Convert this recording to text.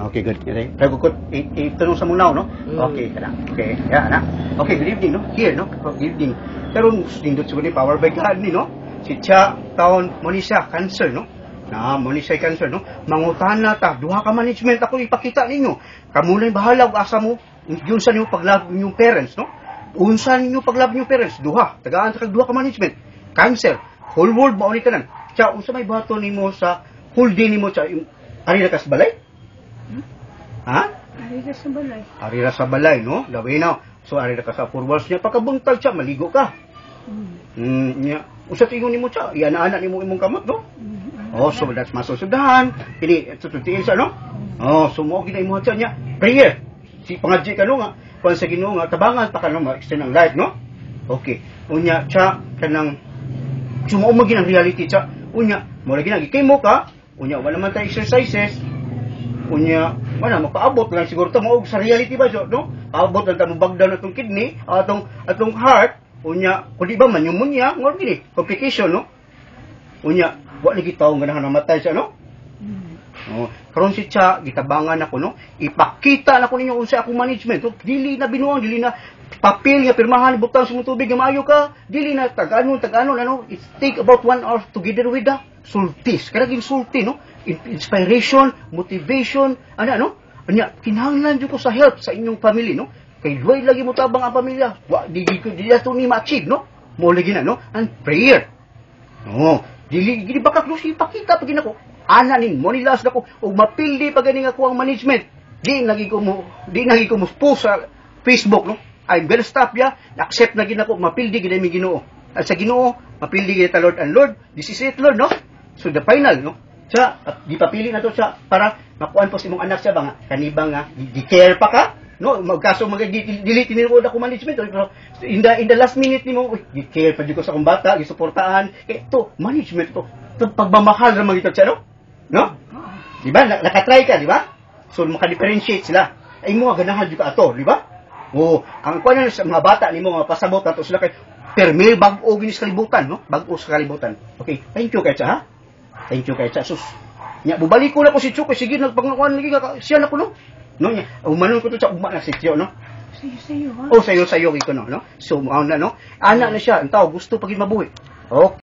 Okay, good. Kaya ko itanong sa munaw, no? Okay, kana. Okay, ya, na. Okay, good evening, no? Here, no? Good evening. Karon nindot siguro ni power by God ni, no? Si Cha taon mo ni siya cancer, no? Na mo ni siya cancer, no? Mangutana ta, duha ka management ako ipakita ninyo. Kamo na bahala og asa mo, yun sa niyo paglab niyo parents, no? Unsa ninyo paglab niyo parents, duha. Tagaan sa duha ka management. Cancer, whole world mao ni tanan. Cha unsa may bato nimo sa whole day nimo cha ari na kas balay? Ha? Arira sa balay. Arira sa balay, no? Gawin na. So, arira ka sa forwards niya. Pagkabuntag siya, maligo ka. Niya. Usa tingon nimo siya, iana-ana nimo imong kamot, no? Oh, so that's masusudahan. Kini, tututiin siya, no? Oh, so mo gina imong siya niya. Prayer. Si pangadji ka no nga. Kung sa Ginoo nga, tabangan pa ka no, ma-extend ang life, no? Okay. Unya, siya, kanang, sumuo mo ginang reality siya. Unya, mo lagi nagikay mo ka. Unya, wala man tayo exercises. Unya, wala makaabot lang siguro ta mo sa reality ba so, no? Abot lang ta mo bagdan atong kidney, atong heart. Unya, kun di ba man pneumonia, ngor gini, complication, no? Unya, wa lagi tawo ganahan namatay siya, no? Oh, karon si Cha gitabangan ako, no? Ipakita na ko ninyo unsa akong management, no? Dili na binuang, dili na papel nga pirmahan butang sa tubig nga maayo ka, dili na taganon ano? It take about 1 hour together with the sultis. Kaya naging sulti, no? Inspiration, motivation, ano? Anya, kinahanglan jud ko sa help sa inyong family, no? Kay duay lagi mo tabang ang pamilya. Wa di to ni ma-achieve, no? Mo lagi na, no? And prayer. No, dili baka klusi pakita pag nako. Ana ning monilas nako og mapildi pag ganing ako ang management. Di nagi ko mo post sa Facebook, no? I'm gonna stop ya. Accept na ginako mapildi gid mi Ginoo. At sa Ginoo, mapildi gid ta Lord and Lord. This is it, Lord, no? So the final, no? Siya, di papili na to siya para makuan po si mong anak siya ba nga, kanibang nga, di care pa ka, no? Magkaso mag-delete nimo ako management, pero in the last minute nimo, di care pa jud ko sa akong bata, gisuportahan, to management to pagmamahal ra magita siya, no? Di ba? Nakatry ka, di ba? So maka-differentiate sila. Ay mo ganahan jud ka ato, di ba? Oh, ang kuan sa mga bata nimo nga pasabot nato sila kay permil bag-o ginis kalibutan, no? Bag-o sa kalibutan. Okay, thank you kay siya, ha? Thank you kay sus. Nya bubalik ko na ko si Chuko sige nagpanguan lagi ka siya na ko no. No nya umanon ko to sa ugma na si Chuko no. Sayo ha. Oh sayo ko no. So mao na no. Ana na siya, entaw gusto pagid mabuhi. Okay.